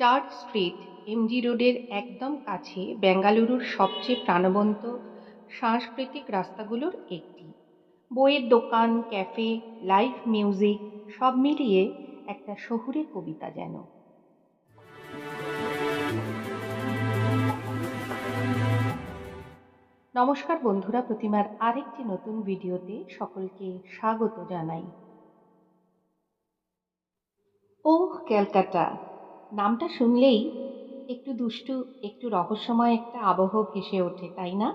Church street MG রোডের একদম কাছে বেঙ্গালুরুর সবচেয়ে প্রাণবন্ত সাংস্কৃতিক রাস্তাগুলোর একটি। বইয়ের দোকান, ক্যাফে, লাইভ মিউজিক সব মিলিয়ে একটা শহুরে কবিতা যেন। নমস্কার বন্ধুরা, প্রতিমার আরেকটি নতুন ভিডিওতে সকলকে স্বাগত জানাই। ওহ ক্যালকাটা, নামটা শুনলেই একটু দুষ্টু, একটু রহস্যময় একটা আবহ ভেসে ওঠে, তাই না?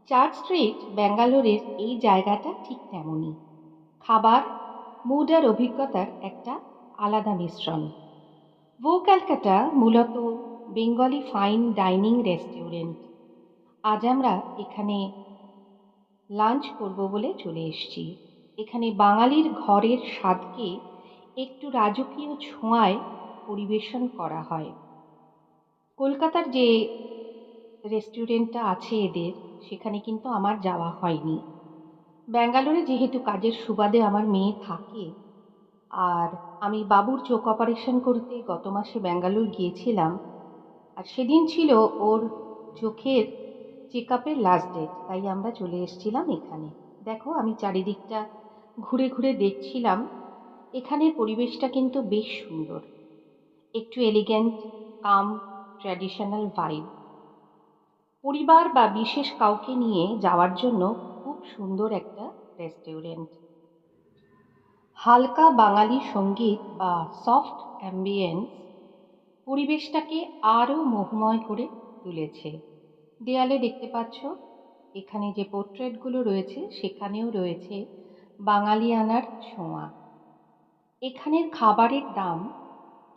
চার্চ স্ট্রিট ব্যাঙ্গালোরের এই জায়গাটা ঠিক তেমনই। খাবার, মুড আর অভিজ্ঞতার একটা আলাদা মিশ্রণ। ভো ক্যালকাটা মূলত বেঙ্গলি ফাইন ডাইনিং রেস্টুরেন্ট। আজ আমরা এখানে লাঞ্চ করব বলে চলে এসেছি। এখানে বাঙালির ঘরের স্বাদকে একটু রাজকীয় ছোঁয়ায় পরিবেশন করা হয়। কলকাতার যে রেস্টুরেন্টটা আছে এদের, সেখানে কিন্তু আমার যাওয়া হয়নি। ব্যাঙ্গালোরে যেহেতু কাজের সুবাদে আমার মেয়ে থাকে, আর আমি বাবুর চোখ অপারেশন করতে গত মাসে ব্যাঙ্গালোর গিয়েছিলাম, আর সেদিন ছিল ওর চোখের চেক আপের লাস্ট ডেট, তাই আমরা চলে এসেছিলাম এখানে। দেখো, আমি চারিদিকটা ঘুরে ঘুরে দেখছিলাম। এখানের পরিবেশটা কিন্তু বেশ সুন্দর, একটু এলিগেন্ট, কাম, ট্র্যাডিশনাল ভাইব। পরিবার বা বিশেষ কাউকে নিয়ে যাওয়ার জন্য খুব সুন্দর একটা রেস্টুরেন্ট। হালকা বাঙালি সঙ্গীত বা সফট অ্যাম্বিয়েন্স পরিবেশটাকে আরও মোহময় করে তুলেছে। দেয়ালে দেখতে পাচ্ছ, এখানে যে পোর্ট্রেটগুলো রয়েছে সেখানেও রয়েছে বাঙালিয়ানার ছোঁয়া। এখানের খাবারের দাম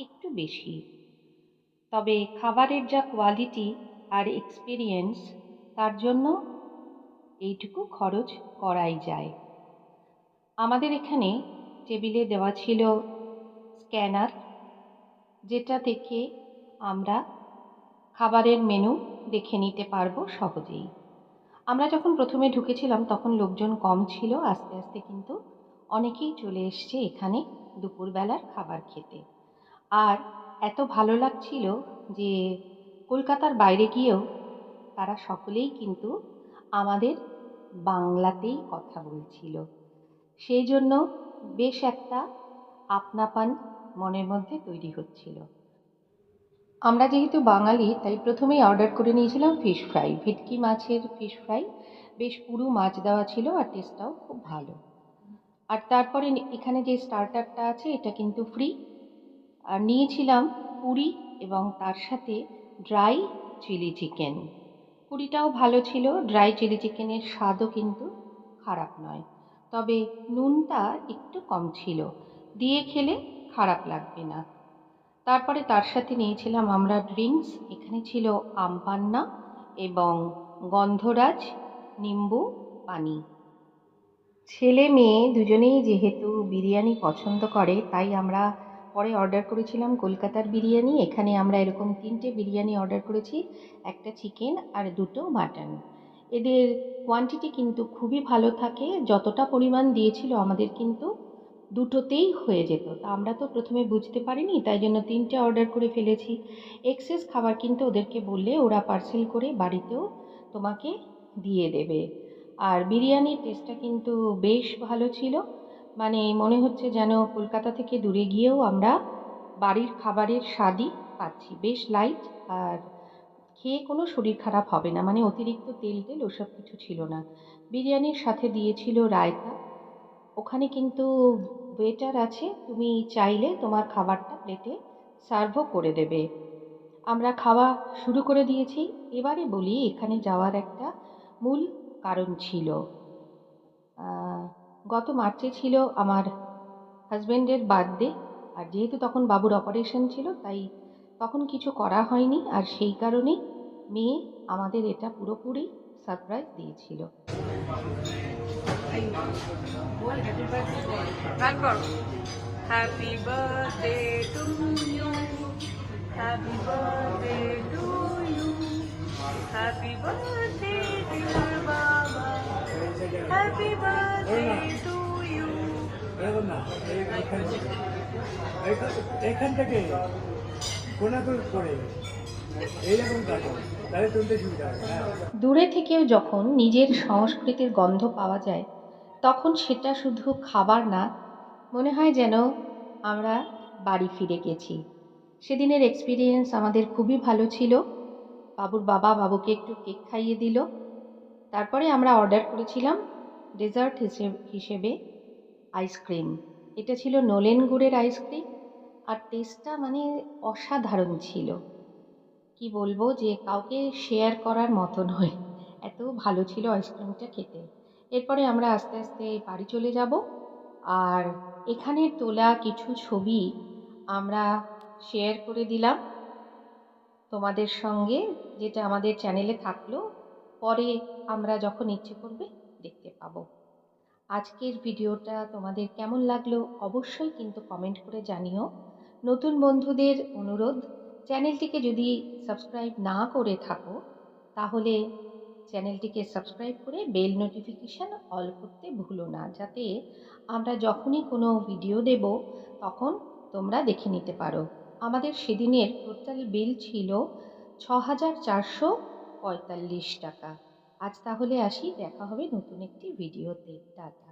একটু বেশি, তবে খাবারের যা কোয়ালিটি আর এক্সপিরিয়েন্স, তার জন্য এইটুকু খরচ করাই যায়। আমাদের এখানে টেবিলে দেওয়া ছিল স্ক্যানার, যেটা থেকে আমরা খাবারের মেনু দেখে নিতে পারবো সহজেই। আমরা যখন প্রথমে ঢুকেছিলাম তখন লোকজন কম ছিল, আস্তে আস্তে কিন্তু অনেকেই চলে এসছে এখানে দুপুরবেলার খাবার খেতে। আর এত ভালো লাগছিল যে কলকাতার বাইরে গিয়েও তারা সকলেই কিন্তু আমাদের বাংলাতেই কথা বলছিল। সেই জন্য বেশ একটা আপনাপন মনের মধ্যে তৈরি হচ্ছিল। আমরা যেহেতু বাঙালি, তাই প্রথমেই অর্ডার করে নিয়েছিলাম ফিশ ফ্রাই, ভেটকি মাছের ফিশ ফ্রাই। বেশ পুরো মাছ দেওয়া ছিল আর টেস্টটাও খুব ভালো। আর তারপরে এখানে যে স্টার্টারটা আছে এটা কিন্তু ফ্রি। আর নিয়েছিলাম পুরি এবং তার সাথে ড্রাই চিলি চিকেন। পুরিটাও ভালো ছিল, ড্রাই চিলি চিকেনের স্বাদও কিন্তু খারাপ নয়, তবে নুনটা একটু কম ছিল। দিয়ে খেলে খারাপ লাগবে না। তারপরে তার সাথে নিয়েছিলাম আমরা ড্রিঙ্কস। এখানে ছিল আমপান্না এবং গন্ধরাজ নিম্বু পানি। ছেলে মেয়ে দুজনেই যেহেতু বিরিয়ানি পছন্দ করে, তাই আমরা পরে অর্ডার করেছিলাম কলকাতার বিরিয়ানি। এখানে আমরা এরকম 3টে বিরিয়ানি অর্ডার করেছি, একটা চিকেন আর 2টো মাটন। এদের কোয়ান্টিটি কিন্তু খুবই ভালো থাকে। যতটা পরিমাণ দিয়েছিল আমাদের কিন্তু 2টোতেই হয়ে যেত। তা আমরা তো প্রথমে বুঝতে পারিনি, তাই জন্য 3টে অর্ডার করে ফেলেছি। এক্সেস খাবার কিন্তু ওদেরকে বললে ওরা পার্সেল করে বাড়িতেও তোমাকে দিয়ে দেবে। আর বিরিয়ানির টেস্টটা কিন্তু বেশ ভালো ছিল। মানে মনে হচ্ছে যেন কলকাতা থেকে দূরে গিয়েও আমরা বাড়ির খাবারের স্বাদই পাচ্ছি। বেশ লাইট, আর খেয়ে কোনো শরীর খারাপ হবে না। মানে অতিরিক্ত তেল টেল ওসব কিছু ছিল না। বিরিয়ানির সাথে দিয়েছিল রায়তা। ওখানে কিন্তু ওয়েটার আছে, তুমি চাইলে তোমার খাবারটা প্লেটে সার্ভও করে দেবে। আমরা খাওয়া শুরু করে দিয়েছি। এবারে বলি এখানে যাওয়ার একটা মূল কারণ ছিল। গত মার্চে ছিল আমার হাজব্যান্ডের বার্থডে, আর যেহেতু তখন বাবুর অপারেশন ছিল, তাই তখন কিছু করা হয়নি। আর সেই কারণেই মেয়ে আমাদের এটা পুরোপুরি সারপ্রাইজ দিয়েছিল। Happy birthday to you. Happy birthday to you. Happy birthday dear Baba. Happy birthday to you. এখান থেকে কোনাকুল করে এইরকম কাটো তাহলে তুলতে সুবিধা হবে। হ্যাঁ দূরে থেকেও যখন নিজের সংস্কৃতির গন্ধ পাওয়া যায় তখন সেটা শুধু খাবার না, মনে হয় যেন আমরা বাড়ি ফিরে গেছি। সেদিনের এক্সপিরিয়েন্স আমাদের খুবই ভালো ছিল। বাবুর বাবা বাবুকে একটু কেক খাইয়ে দিল। তারপরে আমরা অর্ডার করেছিলাম ডেজার্ট হিসেবে আইসক্রিম। এটা ছিল নলেন গুড়ের আইসক্রিম, আর টেস্টটা মানে অসাধারণ ছিল। কি বলবো যে কাউকে শেয়ার করার মতো নয়, এত ভালো ছিল আইসক্রিমটা খেতে। এরপরে আমরা আস্তে আস্তে বাড়ি চলে যাব। আর এখানের তোলা কিছু ছবি আমরা শেয়ার করে দিলাম তোমাদের সঙ্গে, যেটা আমাদের চ্যানেলে থাকলো, পরে আমরা যখন ইচ্ছে করবে দেখতে পাবো। আজকের ভিডিওটা তোমাদের কেমন লাগলো অবশ্যই কিন্তু কমেন্ট করে জানিও। নতুন বন্ধুদের অনুরোধ, চ্যানেলটিকে যদি সাবস্ক্রাইব না করে থাকো তাহলে চ্যানেলটিকে সাবস্ক্রাইব করে বেল নোটিফিকেশান অল করতে ভুলো না, যাতে আমরা যখনই কোনো ভিডিও দেব তখন তোমরা দেখে নিতে পারো। আমাদের সেদিনের টোটাল বিল ছিল 6,445 টাকা। আজ তাহলে আসি, দেখা হবে নতুন একটি ভিডিওতে। টাটা।